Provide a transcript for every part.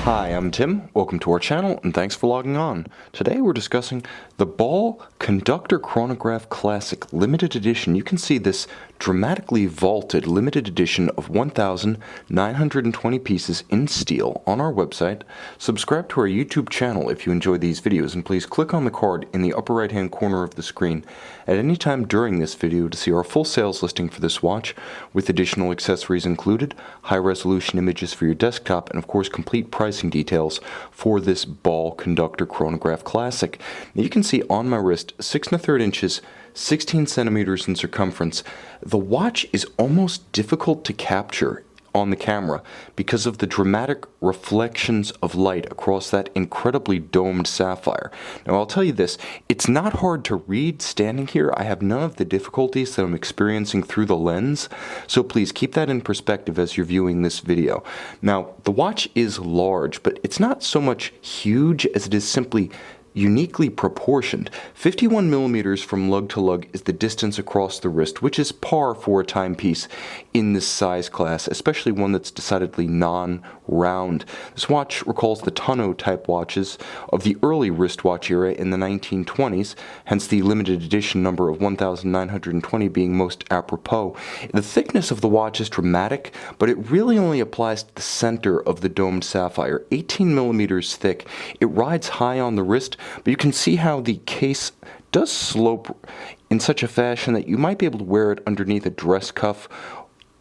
Hi, I'm Tim. Welcome to our channel and thanks for logging on. Today we're discussing the Ball Conductor Chronograph Classic Limited Edition. You can see this dramatically vaulted limited edition of 1,920 pieces in steel on our website. Subscribe to our YouTube channel if you enjoy these videos, and please click on the card in the upper right hand corner of the screen at any time during this video to see our full sales listing for this watch with additional accessories included, high resolution images for your desktop, and of course complete pricing details for this Ball Conductor Chronograph Classic. Now you can see on my wrist 6 1/3 inches, 16 centimeters in circumference. The watch is almost difficult to capture on the camera because of the dramatic reflections of light across that incredibly domed sapphire. Now I'll tell you this, it's not hard to read standing here. I have none of the difficulties that I'm experiencing through the lens, so please keep that in perspective as you're viewing this video. Now the watch is large, but it's not so much huge as it is simply uniquely proportioned. 51 millimeters from lug to lug is the distance across the wrist, which is par for a timepiece in this size class, especially one that's decidedly non-round. This watch recalls the tonneau type watches of the early wristwatch era in the 1920s, hence the limited edition number of 1,920 being most apropos. The thickness of the watch is dramatic, but it really only applies to the center of the domed sapphire. 18 millimeters thick. It rides high on the wrist, but you can see how the case does slope in such a fashion that you might be able to wear it underneath a dress cuff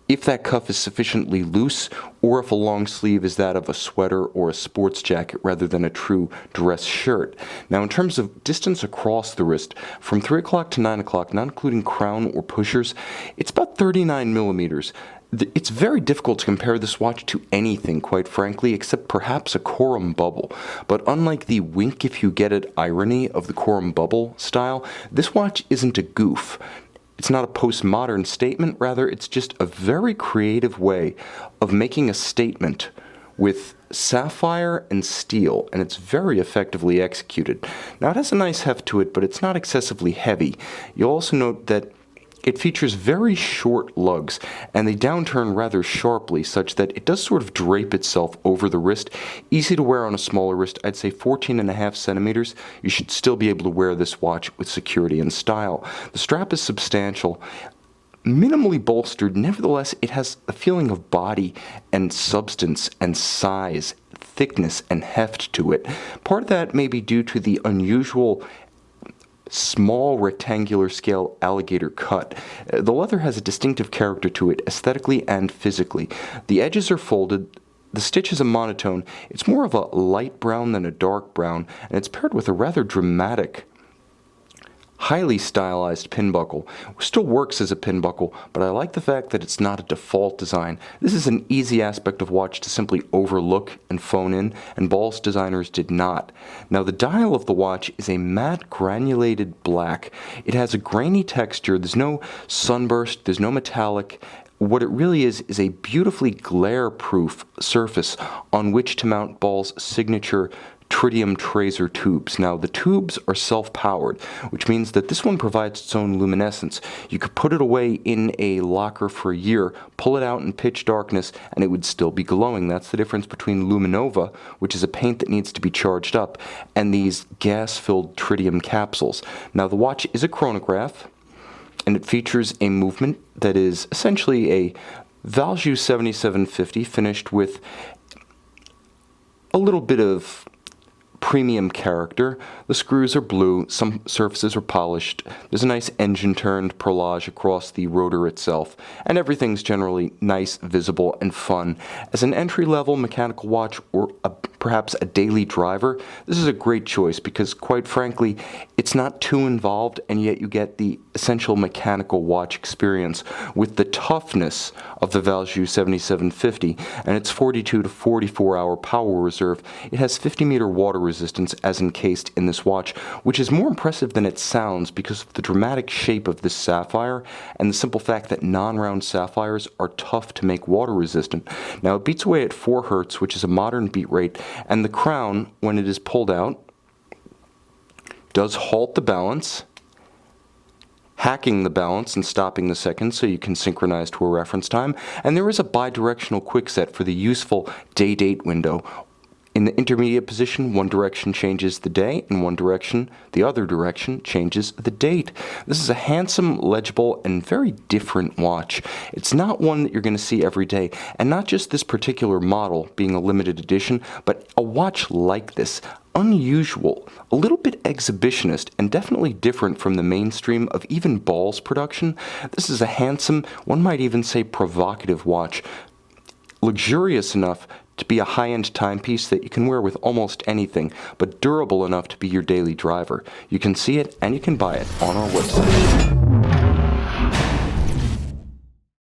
if that cuff is sufficiently loose, or if a long sleeve is that of a sweater or a sports jacket rather than a true dress shirt. Now in terms of distance across the wrist, from 3 o'clock to 9 o'clock, not including crown or pushers, it's about 39 millimeters. It's very difficult to compare this watch to anything, quite frankly, except perhaps a Corum bubble. But unlike the wink if you get it irony of the Corum bubble style, this watch isn't a goof. It's not a postmodern statement, rather it's just a very creative way of making a statement with sapphire and steel, and it's very effectively executed. Now it has a nice heft to it, but it's not excessively heavy. You'll also note that it features very short lugs, and they downturn rather sharply such that it does sort of drape itself over the wrist. Easy to wear on a smaller wrist, I'd say 14.5 centimeters. You should still be able to wear this watch with security and style. The strap is substantial, minimally bolstered, nevertheless it has a feeling of body and substance and size, thickness and heft to it. Part of that may be due to the unusual small rectangular scale alligator cut. The leather has a distinctive character to it aesthetically and physically. The edges are folded, the stitch is a monotone, it's more of a light brown than a dark brown, and it's paired with a rather dramatic, highly stylized pin buckle. It still works as a pin buckle, but I like the fact that it's not a default design. This is an easy aspect of watch to simply overlook and phone in, and Ball's designers did not. Now the dial of the watch is a matte granulated black. It has a grainy texture, there's no sunburst, there's no metallic. What it really is a beautifully glare-proof surface on which to mount Ball's signature tritium tracer tubes. Now the tubes are self-powered, which means that this one provides its own luminescence. You could put it away in a locker for a year, pull it out in pitch darkness, and it would still be glowing. That's the difference between Luminova, which is a paint that needs to be charged up, and these gas-filled tritium capsules. Now the watch is a chronograph, and it features a movement that is essentially a Valjoux 7750 finished with a little bit of premium character. The screws are blue, some surfaces are polished, there's a nice engine-turned perlage across the rotor itself, and everything's generally nice, visible, and fun. As an entry-level mechanical watch or perhaps a daily driver, this is a great choice because, quite frankly, it's not too involved, and yet you get the essential mechanical watch experience with the toughness of the Valjoux 7750 and its 42 to 44 hour power reserve. It has 50-meter water resistance as encased in this watch, which is more impressive than it sounds because of the dramatic shape of this sapphire and the simple fact that non-round sapphires are tough to make water resistant. Now it beats away at 4 Hz, which is a modern beat rate, and the crown, when it is pulled out, does halt the balance, hacking the balance and stopping the seconds so you can synchronize to a reference time, and there is a bidirectional quickset for the useful day-date window. In the intermediate position, one direction changes the day, and one direction, the other direction, changes the date. This is a handsome, legible, and very different watch. It's not one that you're going to see every day, and not just this particular model being a limited edition, but a watch like this. Unusual, a little bit exhibitionist, and definitely different from the mainstream of even Ball's production. This is a handsome, one might even say provocative watch. Luxurious enough to be a high-end timepiece that you can wear with almost anything, but durable enough to be your daily driver. You can see it and you can buy it on our website.